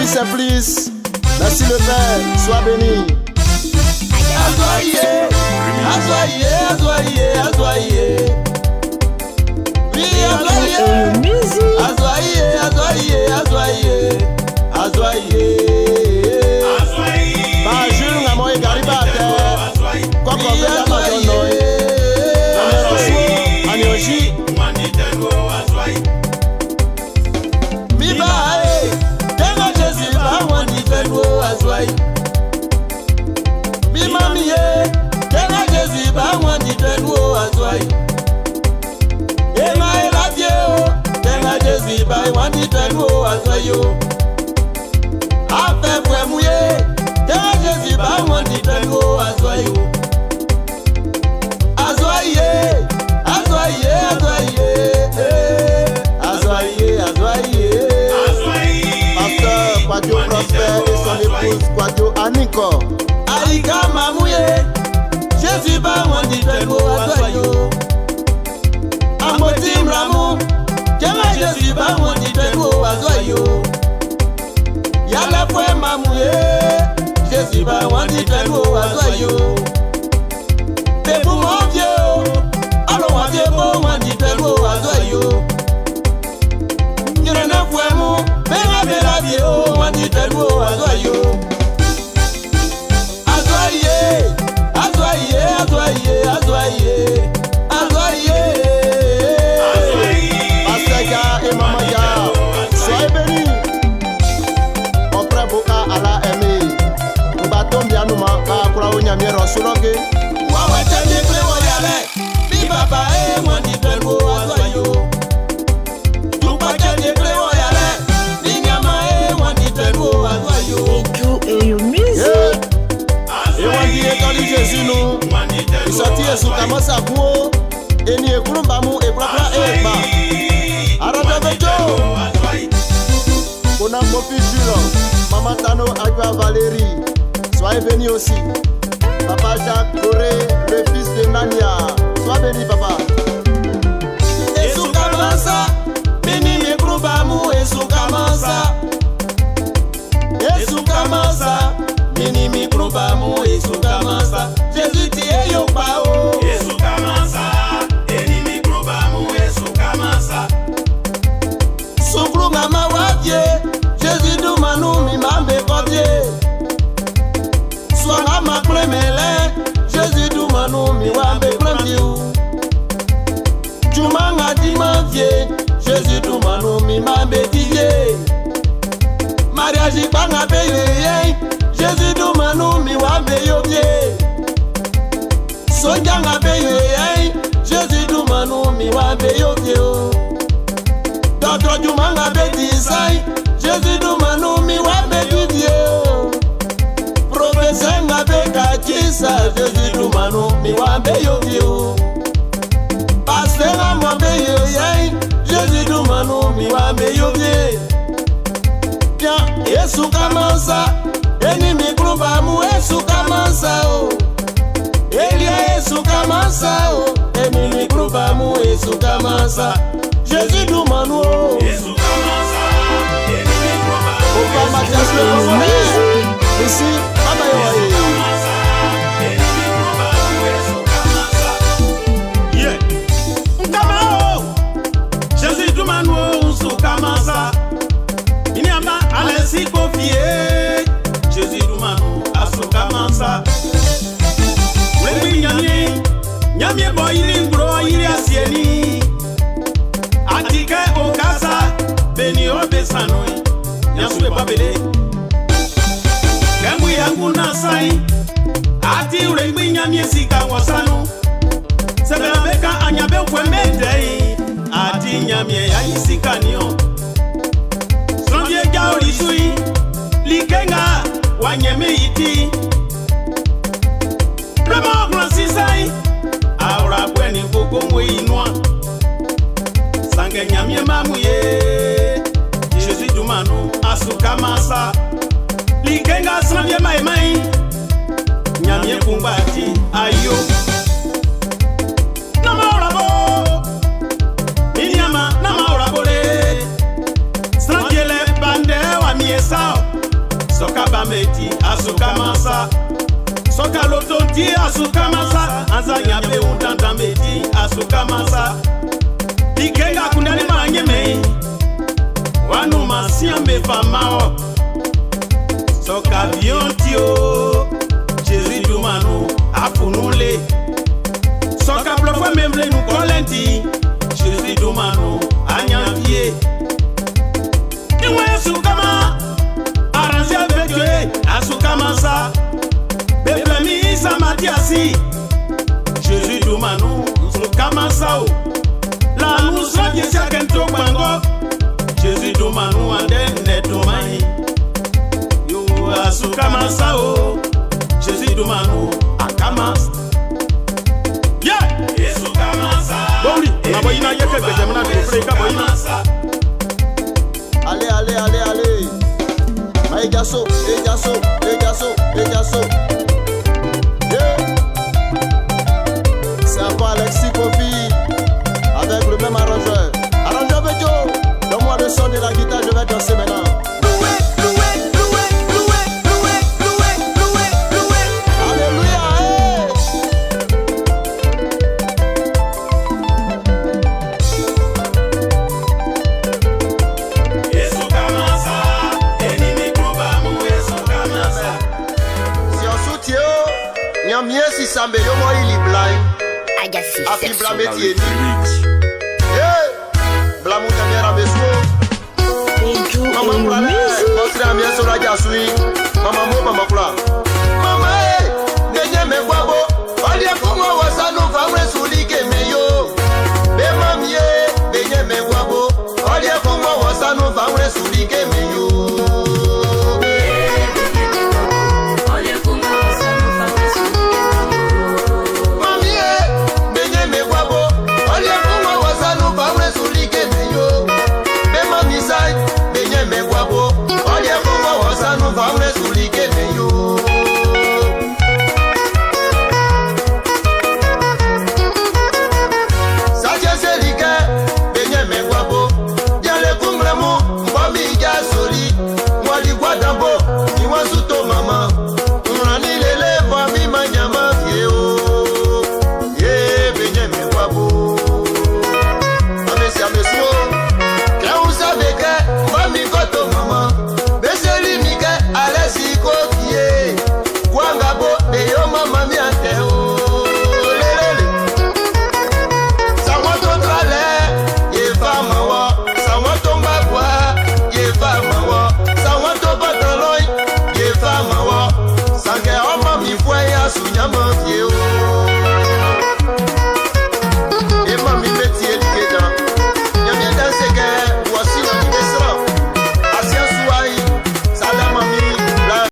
Fils Simplice. Merci le Père, sois béni. Azoye, azoye, azoye, azoye. Oui, azoye, azoye, azoye, azoye, azoye. Bajul ngamo e garibate. Koko bela madono e. Namerosu anyoji. Biba e, tenga Jésus ba wani tengo azoye. Bimamiye, tenga Jésus ba wani tengo azoye. Ema eladie o, tenga Jésus ba wani tengo azoye. Afe fwemuye, tenga Jésus ba wani tengo azoye. Azoye, azoye, azoye, azoye, azoye. Pasteur Kwadjo Prosper et son épouse Kwadjo Aniko. Aïka Mamouye, Jésus ba wani tengo azoye. Amotim Ramou, tenga Jésus ba wani tengo azoye. Yala fwe Mamouye, Jésus ba wani tengo azoye. Tebu mon Dieu, alors on vient pour wani tengo azoye. Nyerene fwe mu, benga bela vie o wani tengo azoye. Azoye, azoye, azoye, azoye, azoye. Pasteur et Maman Ya, soyez bénis. Mon frère Boka Allah aimé. Mbatom Bianouma, Bakura Onyamiero Suroke. Wawe teni kle woyale, bi baba e wani tengo azoye. Tupa teni kle woyale, bi nyama e wani tengo azoye. Et wandi ekali Jésus nous. Il sortit et sous kamasa kuo. Et ni ekulumbamu et propre eba. Arabebejo. Konambo Fijuro. Maman Tano Agua Valérie. Soyez bénis aussi. Papa Jacques Coré, le fils de Nania. Sois béni, papa. Et sous kamasa. Béni ekulumbamu et sous kamasa. Et sous kamasa. Bini mikrobamu Yesu kamasa. Jésus tie yo pao. Yesu kamasa. Bini mikrobamu Yesu kamasa. Sukru ngama wabye. Jésus du manu mi mambe kodye. Swanga makremele. Jésus du manu mi wambe kremdiu. Jumanga dimavye. Jésus du manu mi mambe didye. Mariage banga beye. Jésus du manu mi wambe yobye. Sonjanga beye. Jésus du manu mi wambe yobye. Docteur du manga bedisai. Jésus du manu mi wambe yobye. Professeur ngabe kachisa. Jésus du manu mi wambe yobye. Pasteur amwambe yeye. Jésus du manu mi wambe yobye. Tiens, Yesu kamansa. Eni mikrubamu Yesu kamansa o. Elia Yesu kamansa o. Eni mikrubamu Yesu kamansa. Jésus du manu o. Yesu kamansa. Eni mikrubamu. Opa Mathias le Boboé. Ici, Baba Yoaye. Eni mikrubamu Yesu kamansa. Yeah. Nkamao. Jésus du manu o. Yesu kamansa. Inyama alesi kofie. Jésus du manu asuka mansa. Wewe nyamye, nyamye boyiri ngro yiri asieni. Atike okasa, beni obesanoi. Nyaswe babele. Kembu yangu nasai. Ati uregbi nyamye sika wasanu. Sebela beka anyabe kwemedei. Ati nyamye ya isika niyo. Sondie gaori sui. Likenga. Wanyeme iti Rema Francisai Aura bweni koko mwe inwa Sange nyamye mamuye Jésus du manu asuka masa Likenga sanvye maimai Nyamye kumbati ayo Nama orabo Inyama nama orabole Sanvyele bande wa miesa masa soka bameti asuka masa soka lotonti asuka masa anza nyabe undanda meti asuka masa dikenga kundani manyeme wanu masiambe famao soka biontio Jésus dumanu afunule soka blofo memble nu kolenti Jésus dumanu anyavie Iwe sukama arrange avec Dieu asukama sa bebemi sa matiasi Jésus dumanu sukama sao la musa jesia kento bango Jésus dumanu andene domai yo asukama sao Jésus dumanu akamas yeah esukama sa boli na boyina yeke bejemna de freka boyina Allez, allez, allez, allez. Aïe, Gasso, et Gasso, et Gasso, et Gasso. Yeah. C'est encore Alexis Kofi avec le même arrangeur. Arrangeur Bédio, donne-moi le son de la guitare, je vais danser maintenant. Mien si sambe yo mo ili blind afi blame tieni blamu kamera beso mama mplane kontra mien so raja sui mama mo mama kula mama ngenye me kwabo ali afungo wasanu famre sulike meyo be mamie benye me kwabo ali afungo wasanu famre sulike meyo Sunyama vie